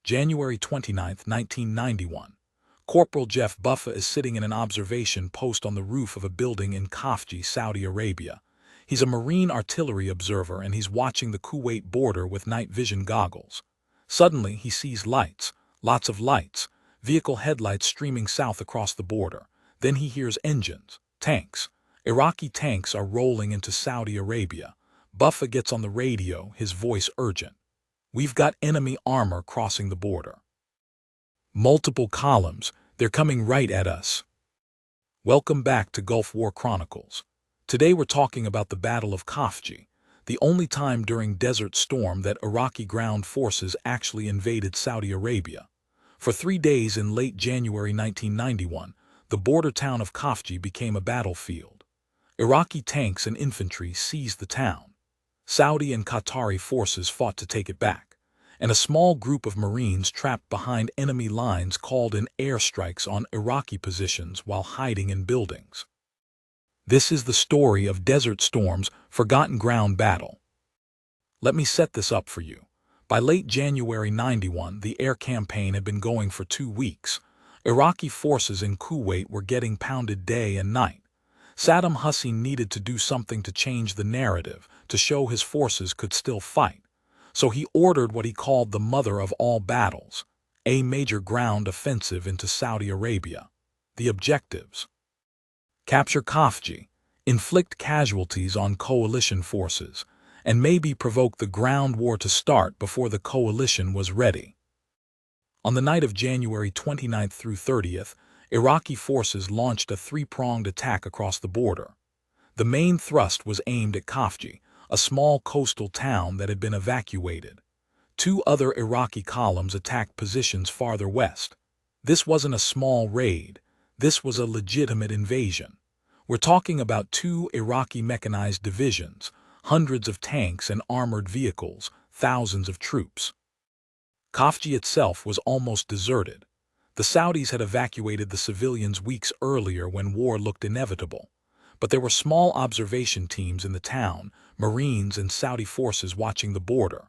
January 29, 1991. Corporal Jeff Buffa is sitting in an observation post on the roof of a building in Khafji, Saudi Arabia. He's a Marine artillery observer and he's watching the Kuwait border with night vision goggles. Suddenly, he sees lights, lots of lights, vehicle headlights streaming south across the border. Then he hears engines, tanks. Iraqi tanks are rolling into Saudi Arabia. Buffa gets on the radio, his voice urgent. "We've got enemy armor crossing the border. Multiple columns, they're coming right at us." Welcome back to Gulf War Chronicles. Today we're talking about the Battle of Khafji, the only time during Desert Storm that Iraqi ground forces actually invaded Saudi Arabia. For 3 days in late January 1991, the border town of Khafji became a battlefield. Iraqi tanks and infantry seized the town. Saudi and Qatari forces fought to take it back, and a small group of Marines trapped behind enemy lines called in airstrikes on Iraqi positions while hiding in buildings. This is the story of Desert Storm's forgotten ground battle. Let me set this up for you. By late January 91, the air campaign had been going for 2 weeks. Iraqi forces in Kuwait were getting pounded day and night. Saddam Hussein needed to do something to change the narrative, to show his forces could still fight. So he ordered what he called the mother of all battles, a major ground offensive into Saudi Arabia. The objectives: capture Khafji, inflict casualties on coalition forces, and maybe provoke the ground war to start before the coalition was ready. On the night of January 29th through 30th, Iraqi forces launched a 3-pronged attack across the border. The main thrust was aimed at Khafji, a small coastal town that had been evacuated. 2 other Iraqi columns attacked positions farther west. This wasn't a small raid. This was a legitimate invasion. We're talking about 2 Iraqi mechanized divisions, hundreds of tanks and armored vehicles, thousands of troops. Khafji itself was almost deserted. The Saudis had evacuated the civilians weeks earlier when war looked inevitable. But there were small observation teams in the town, Marines and Saudi forces watching the border.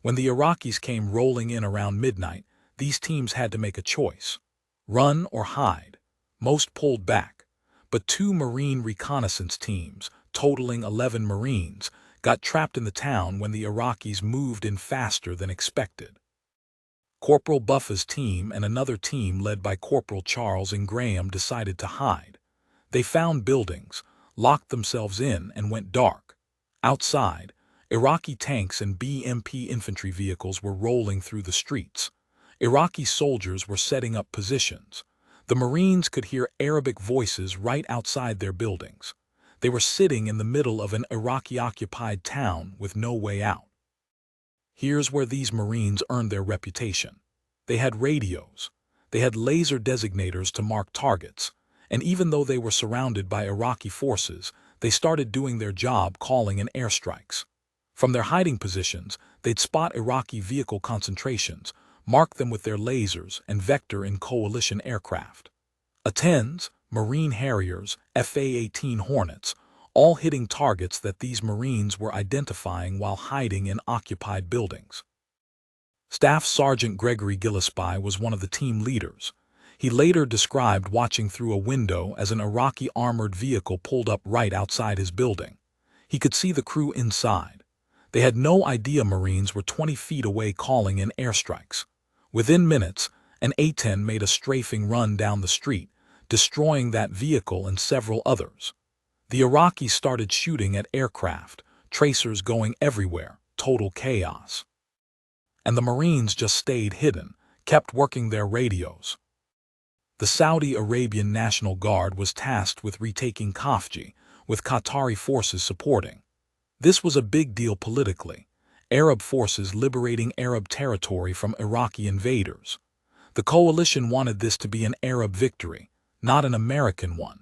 When the Iraqis came rolling in around midnight, these teams had to make a choice: run or hide. Most pulled back, but 2 Marine reconnaissance teams, totaling 11 Marines, got trapped in the town when the Iraqis moved in faster than expected. Corporal Buffa's team and another team led by Corporal Charles and Graham decided to hide. They found buildings, locked themselves in, and went dark. Outside, Iraqi tanks and BMP infantry vehicles were rolling through the streets. Iraqi soldiers were setting up positions. The Marines could hear Arabic voices right outside their buildings. They were sitting in the middle of an Iraqi-occupied town with no way out. Here's where these Marines earned their reputation. They had radios. They had laser designators to mark targets. And even though they were surrounded by Iraqi forces, they started doing their job calling in airstrikes. From their hiding positions, they'd spot Iraqi vehicle concentrations, mark them with their lasers, and vector in coalition aircraft. A-10s, Marine Harriers, FA-18 Hornets, all hitting targets that these Marines were identifying while hiding in occupied buildings. Staff Sergeant Gregory Gillespie was one of the team leaders. He later described watching through a window as an Iraqi armored vehicle pulled up right outside his building. He could see the crew inside. They had no idea Marines were 20 feet away calling in airstrikes. Within minutes, an A-10 made a strafing run down the street, destroying that vehicle and several others. The Iraqis started shooting at aircraft, tracers going everywhere, total chaos. And the Marines just stayed hidden, kept working their radios. The Saudi Arabian National Guard was tasked with retaking Khafji, with Qatari forces supporting. This was a big deal politically. Arab forces liberating Arab territory from Iraqi invaders. The coalition wanted this to be an Arab victory, not an American one.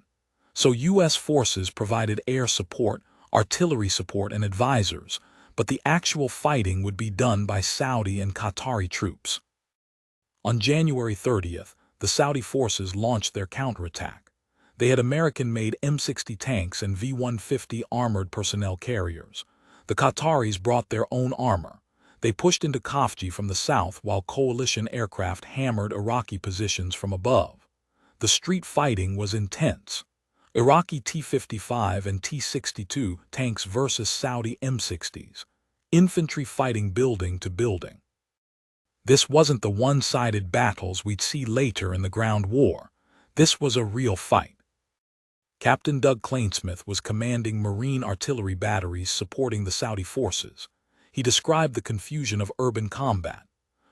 So U.S. forces provided air support, artillery support, and advisors, but the actual fighting would be done by Saudi and Qatari troops. On January 30th, the Saudi forces launched their counterattack. They had American-made M60 tanks and V-150 armored personnel carriers. The Qataris brought their own armor. They pushed into Khafji from the south while coalition aircraft hammered Iraqi positions from above. The street fighting was intense. Iraqi T-55 and T-62 tanks versus Saudi M60s. Infantry fighting building to building. This wasn't the one-sided battles we'd see later in the ground war. This was a real fight. Captain Doug Klainsmith was commanding Marine artillery batteries supporting the Saudi forces. He described the confusion of urban combat.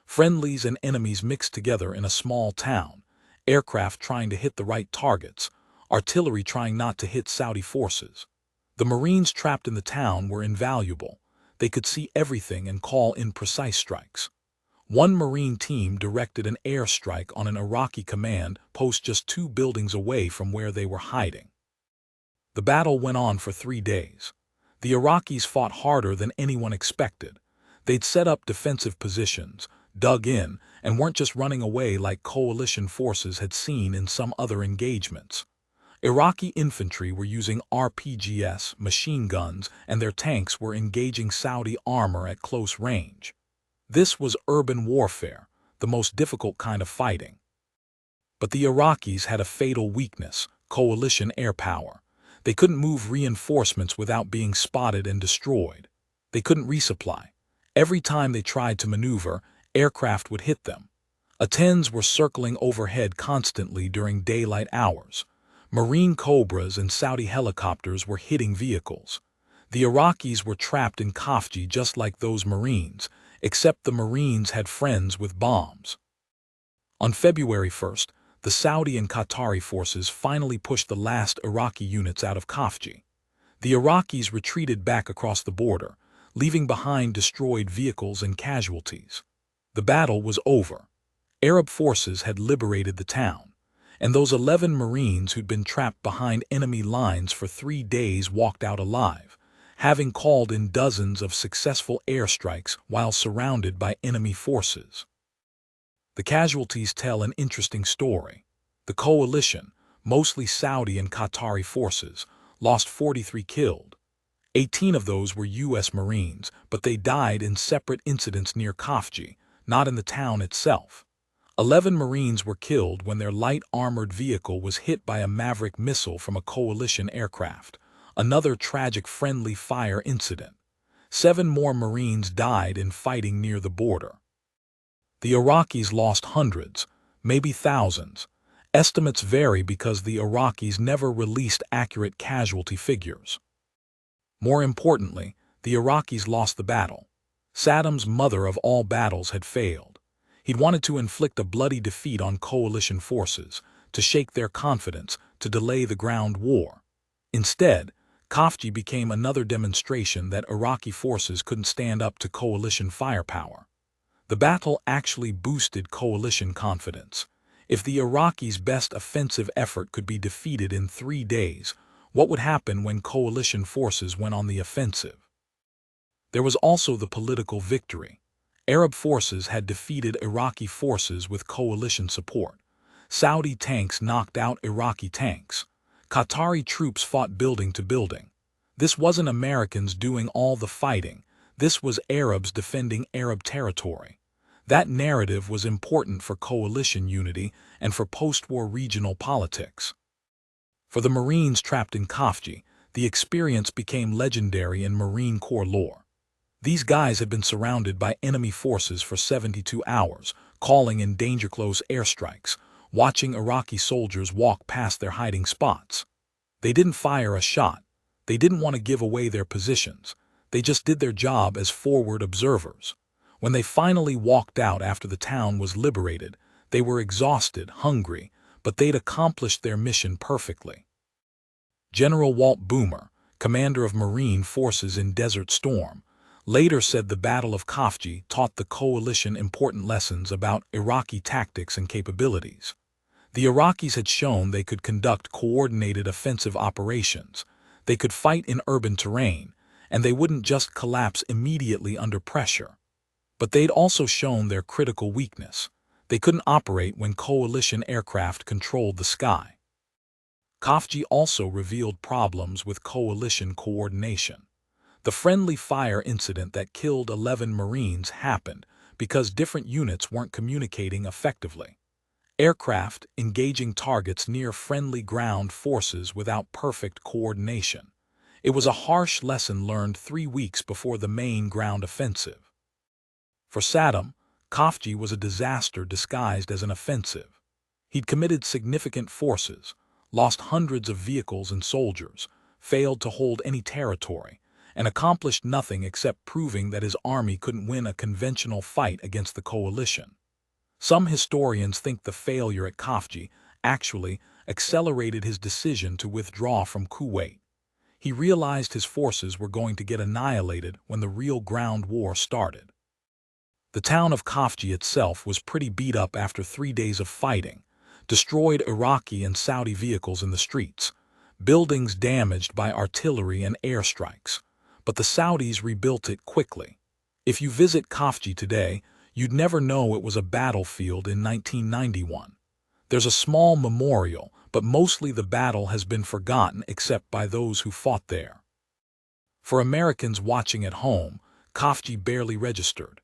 Friendlies and enemies mixed together in a small town, aircraft trying to hit the right targets, artillery trying not to hit Saudi forces. The Marines trapped in the town were invaluable. They could see everything and call in precise strikes. One Marine team directed an airstrike on an Iraqi command post just 2 buildings away from where they were hiding. The battle went on for 3 days. The Iraqis fought harder than anyone expected. They'd set up defensive positions, dug in, and weren't just running away like coalition forces had seen in some other engagements. Iraqi infantry were using RPGs, machine guns, and their tanks were engaging Saudi armor at close range. This was urban warfare, the most difficult kind of fighting. But the Iraqis had a fatal weakness: coalition air power. They couldn't move reinforcements without being spotted and destroyed. They couldn't resupply. Every time they tried to maneuver, aircraft would hit them. A-10s were circling overhead constantly during daylight hours. Marine Cobras and Saudi helicopters were hitting vehicles. The Iraqis were trapped in Khafji just like those Marines, except the Marines had friends with bombs. On February 1st, the Saudi and Qatari forces finally pushed the last Iraqi units out of Khafji. The Iraqis retreated back across the border, leaving behind destroyed vehicles and casualties. The battle was over. Arab forces had liberated the town, and those 11 Marines who'd been trapped behind enemy lines for 3 days walked out alive, having called in dozens of successful airstrikes while surrounded by enemy forces. The casualties tell an interesting story. The coalition, mostly Saudi and Qatari forces, lost 43 killed. 18 of those were U.S. Marines, but they died in separate incidents near Khafji, not in the town itself. 11 Marines were killed when their light armored vehicle was hit by a Maverick missile from a coalition aircraft, another tragic friendly fire incident. 7 more Marines died in fighting near the border. The Iraqis lost hundreds, maybe thousands. Estimates vary because the Iraqis never released accurate casualty figures. More importantly, the Iraqis lost the battle. Saddam's mother of all battles had failed. He'd wanted to inflict a bloody defeat on coalition forces, to shake their confidence, to delay the ground war. Instead, Khafji became another demonstration that Iraqi forces couldn't stand up to coalition firepower. The battle actually boosted coalition confidence. If the Iraqis' best offensive effort could be defeated in 3 days, what would happen when coalition forces went on the offensive? There was also the political victory. Arab forces had defeated Iraqi forces with coalition support. Saudi tanks knocked out Iraqi tanks. Qatari troops fought building to building. This wasn't Americans doing all the fighting. This was Arabs defending Arab territory. That narrative was important for coalition unity and for post-war regional politics. For the Marines trapped in Khafji, the experience became legendary in Marine Corps lore. These guys had been surrounded by enemy forces for 72 hours, calling in danger-close airstrikes, watching Iraqi soldiers walk past their hiding spots. They didn't fire a shot. They didn't want to give away their positions. They just did their job as forward observers. When they finally walked out after the town was liberated, they were exhausted, hungry, but they'd accomplished their mission perfectly. General Walt Boomer, commander of Marine forces in Desert Storm, later said the Battle of Khafji taught the coalition important lessons about Iraqi tactics and capabilities. The Iraqis had shown they could conduct coordinated offensive operations. They could fight in urban terrain, and they wouldn't just collapse immediately under pressure. But they'd also shown their critical weakness. They couldn't operate when coalition aircraft controlled the sky. Khafji also revealed problems with coalition coordination. The friendly fire incident that killed 11 Marines happened because different units weren't communicating effectively. Aircraft engaging targets near friendly ground forces without perfect coordination. It was a harsh lesson learned 3 weeks before the main ground offensive. For Saddam, Khafji was a disaster disguised as an offensive. He'd committed significant forces, lost hundreds of vehicles and soldiers, failed to hold any territory, and accomplished nothing except proving that his army couldn't win a conventional fight against the coalition. Some historians think the failure at Khafji actually accelerated his decision to withdraw from Kuwait. He realized his forces were going to get annihilated when the real ground war started. The town of Khafji itself was pretty beat up after 3 days of fighting, destroyed Iraqi and Saudi vehicles in the streets, buildings damaged by artillery and airstrikes, but the Saudis rebuilt it quickly. If you visit Khafji today, you'd never know it was a battlefield in 1991. There's a small memorial, but mostly the battle has been forgotten except by those who fought there. For Americans watching at home, Khafji barely registered.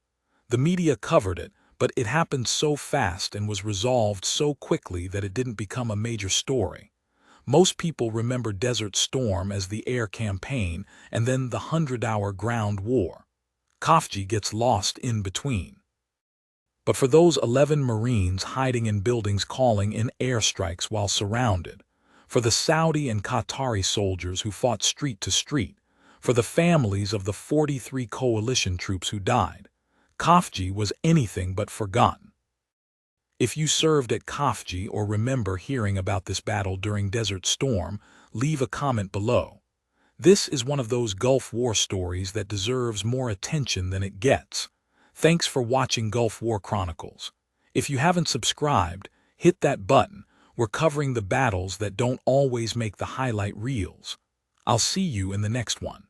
The media covered it, but it happened so fast and was resolved so quickly that it didn't become a major story. Most people remember Desert Storm as the air campaign and then the 100-hour ground war. Khafji gets lost in between. But for those 11 Marines hiding in buildings calling in airstrikes while surrounded, for the Saudi and Qatari soldiers who fought street to street, for the families of the 43 coalition troops who died, Khafji was anything but forgotten. If you served at Khafji or remember hearing about this battle during Desert Storm, leave a comment below. This is one of those Gulf War stories that deserves more attention than it gets. Thanks for watching Gulf War Chronicles. If you haven't subscribed, hit that button. We're covering the battles that don't always make the highlight reels. I'll see you in the next one.